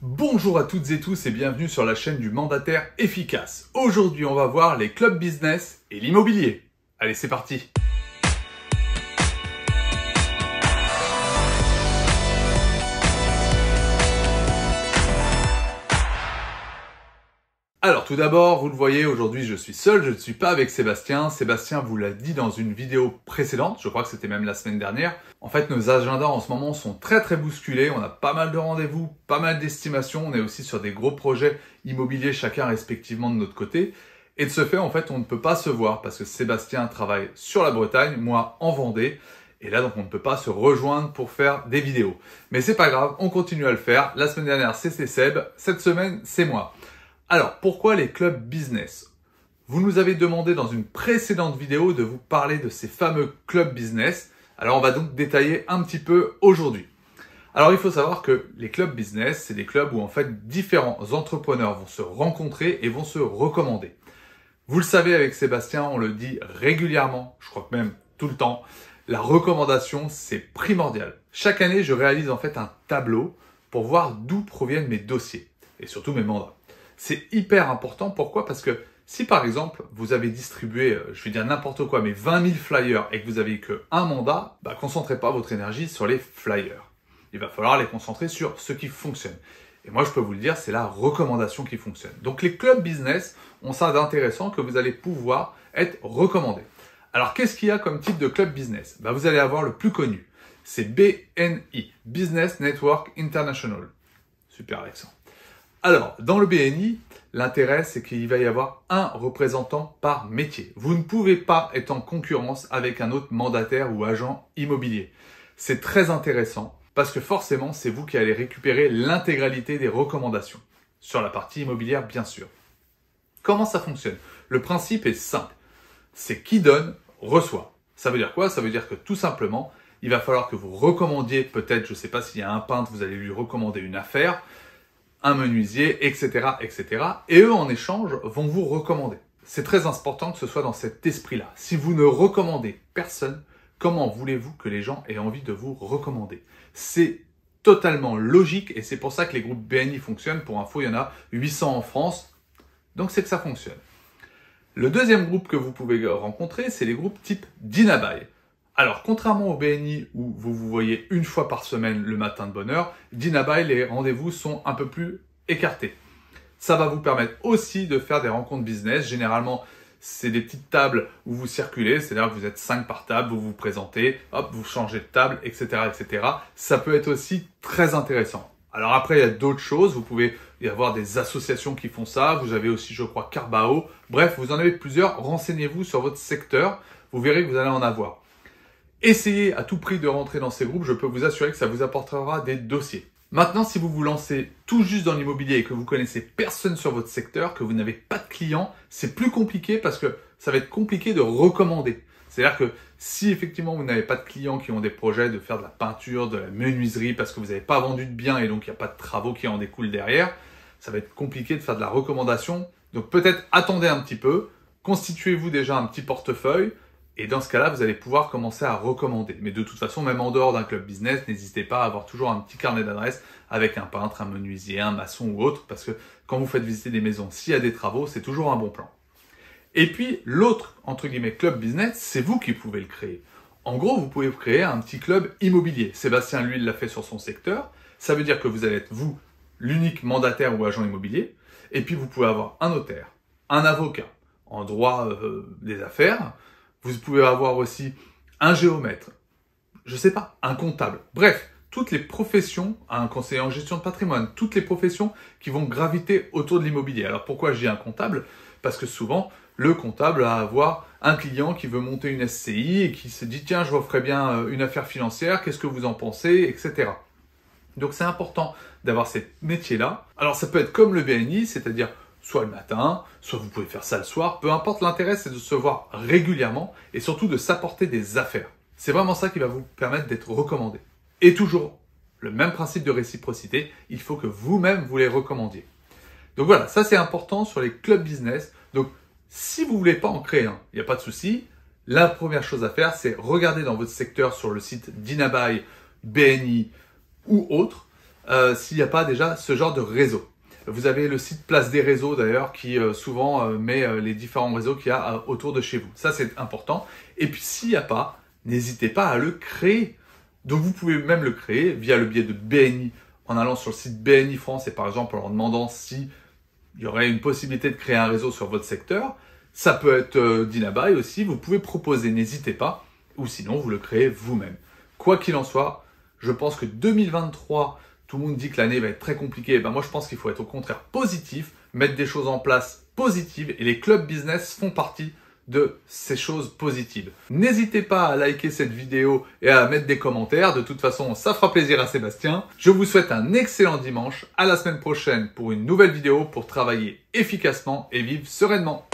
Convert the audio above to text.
Bonjour à toutes et tous et bienvenue sur la chaîne du mandataire efficace. Aujourd'hui, on va voir les clubs business et l'immobilier. Allez, c'est parti! Alors tout d'abord, vous le voyez, aujourd'hui je suis seul, je ne suis pas avec Sébastien. Sébastien vous l'a dit dans une vidéo précédente, je crois que c'était même la semaine dernière. En fait, nos agendas en ce moment sont très bousculés, on a pas mal de rendez-vous, pas mal d'estimations, on est aussi sur des gros projets immobiliers chacun respectivement de notre côté. Et de ce fait, en fait, on ne peut pas se voir parce que Sébastien travaille sur la Bretagne, moi en Vendée. Et là, donc, on ne peut pas se rejoindre pour faire des vidéos. Mais c'est pas grave, on continue à le faire. La semaine dernière, c'était Seb, cette semaine, c'est moi. Alors, pourquoi les clubs business? Vous nous avez demandé dans une précédente vidéo de vous parler de ces fameux clubs business. Alors, on va donc détailler un petit peu aujourd'hui. Alors, il faut savoir que les clubs business, c'est des clubs où en fait différents entrepreneurs vont se rencontrer et vont se recommander. Vous le savez avec Sébastien, on le dit régulièrement, je crois que même tout le temps, la recommandation, c'est primordial. Chaque année, je réalise en fait un tableau pour voir d'où proviennent mes dossiers et surtout mes mandats. C'est hyper important. Pourquoi? Parce que si par exemple, vous avez distribué, je vais dire n'importe quoi, mais 20 000 flyers et que vous avez qu'un mandat, concentrez pas votre énergie sur les flyers. Il va falloir les concentrer sur ce qui fonctionne. Et moi, je peux vous le dire, c'est la recommandation qui fonctionne. Donc, les clubs business ont ça d'intéressant que vous allez pouvoir être recommandé. Alors, qu'est-ce qu'il y a comme type de club business? Vous allez avoir le plus connu. C'est BNI, Business Network International. Super accent. Alors, dans le BNI, l'intérêt, c'est qu'il va y avoir un représentant par métier. Vous ne pouvez pas être en concurrence avec un autre mandataire ou agent immobilier. C'est très intéressant parce que forcément, c'est vous qui allez récupérer l'intégralité des recommandations. Sur la partie immobilière, bien sûr. Comment ça fonctionne? Le principe est simple. C'est qui donne, reçoit. Ça veut dire quoi? Ça veut dire que tout simplement, il va falloir que vous recommandiez, peut-être, je ne sais pas s'il y a un peintre, vous allez lui recommander une affaire, un menuisier, etc., etc. Et eux, en échange, vont vous recommander. C'est très important que ce soit dans cet esprit-là. Si vous ne recommandez personne, comment voulez-vous que les gens aient envie de vous recommander? C'est totalement logique et c'est pour ça que les groupes BNI fonctionnent. Pour info, il y en a 800 en France. Donc, c'est que ça fonctionne. Le deuxième groupe que vous pouvez rencontrer, c'est les groupes type Dinabuy. Alors, contrairement au BNI où vous vous voyez une fois par semaine le matin de bonne heure, Dinabuy, les rendez-vous sont un peu plus écartés. Ça va vous permettre aussi de faire des rencontres business. Généralement, c'est des petites tables où vous circulez, c'est-à-dire que vous êtes 5 par table, vous vous présentez, hop, vous changez de table, etc., etc. Ça peut être aussi très intéressant. Alors après, il y a d'autres choses. Vous pouvez y avoir des associations qui font ça. Vous avez aussi, je crois, Carbao. Bref, vous en avez plusieurs. Renseignez-vous sur votre secteur. Vous verrez que vous allez en avoir. Essayez à tout prix de rentrer dans ces groupes. Je peux vous assurer que ça vous apportera des dossiers. Maintenant, si vous vous lancez tout juste dans l'immobilier et que vous connaissez personne sur votre secteur, que vous n'avez pas de clients, c'est plus compliqué parce que ça va être compliqué de recommander. C'est-à-dire que si effectivement vous n'avez pas de clients qui ont des projets de faire de la peinture, de la menuiserie parce que vous n'avez pas vendu de biens et donc il n'y a pas de travaux qui en découlent derrière, ça va être compliqué de faire de la recommandation. Donc peut-être attendez un petit peu, constituez-vous déjà un petit portefeuille et dans ce cas-là, vous allez pouvoir commencer à recommander. Mais de toute façon, même en dehors d'un club business, n'hésitez pas à avoir toujours un petit carnet d'adresses avec un peintre, un menuisier, un maçon ou autre parce que quand vous faites visiter des maisons, s'il y a des travaux, c'est toujours un bon plan. Et puis, l'autre, entre guillemets, club business, c'est vous qui pouvez le créer. En gros, vous pouvez créer un petit club immobilier. Sébastien, lui, il l'a fait sur son secteur. Ça veut dire que vous allez être, vous, l'unique mandataire ou agent immobilier. Et puis, vous pouvez avoir un notaire, un avocat en droit des affaires. Vous pouvez avoir aussi un géomètre, je sais pas, un comptable. Bref, toutes les professions, un conseiller en gestion de patrimoine, toutes les professions qui vont graviter autour de l'immobilier. Alors pourquoi je dis un comptable? Parce que souvent, le comptable va avoir un client qui veut monter une SCI et qui se dit « Tiens, je vous ferai bien une affaire financière, qu'est-ce que vous en pensez ?» etc. Donc c'est important d'avoir ces métiers-là. Alors ça peut être comme le BNI, c'est-à-dire soit le matin, soit vous pouvez faire ça le soir. Peu importe, l'intérêt, c'est de se voir régulièrement et surtout de s'apporter des affaires. C'est vraiment ça qui va vous permettre d'être recommandé. Et toujours, le même principe de réciprocité, il faut que vous-même vous les recommandiez. Donc voilà, ça c'est important sur les clubs business. Donc si vous voulez pas en créer un, il n'y a pas de souci. La première chose à faire, c'est regarder dans votre secteur sur le site Dinabuy, BNI ou autre. s'il n'y a pas déjà ce genre de réseau. Vous avez le site Place des Réseaux d'ailleurs qui souvent met les différents réseaux qu'il y a autour de chez vous. Ça, c'est important. Et puis, s'il n'y a pas, n'hésitez pas à le créer. Donc, vous pouvez même le créer via le biais de BNI, en allant sur le site BNI France et par exemple en leur demandant si il y aurait une possibilité de créer un réseau sur votre secteur. Ça peut être Dinabuy aussi. Vous pouvez proposer, n'hésitez pas. Ou sinon, vous le créez vous-même. Quoi qu'il en soit, je pense que 2023... Tout le monde dit que l'année va être très compliquée. Ben moi, je pense qu'il faut être au contraire positif, mettre des choses en place positives et les clubs business font partie de ces choses positives. N'hésitez pas à liker cette vidéo et à mettre des commentaires. De toute façon, ça fera plaisir à Sébastien. Je vous souhaite un excellent dimanche. À la semaine prochaine pour une nouvelle vidéo pour travailler efficacement et vivre sereinement.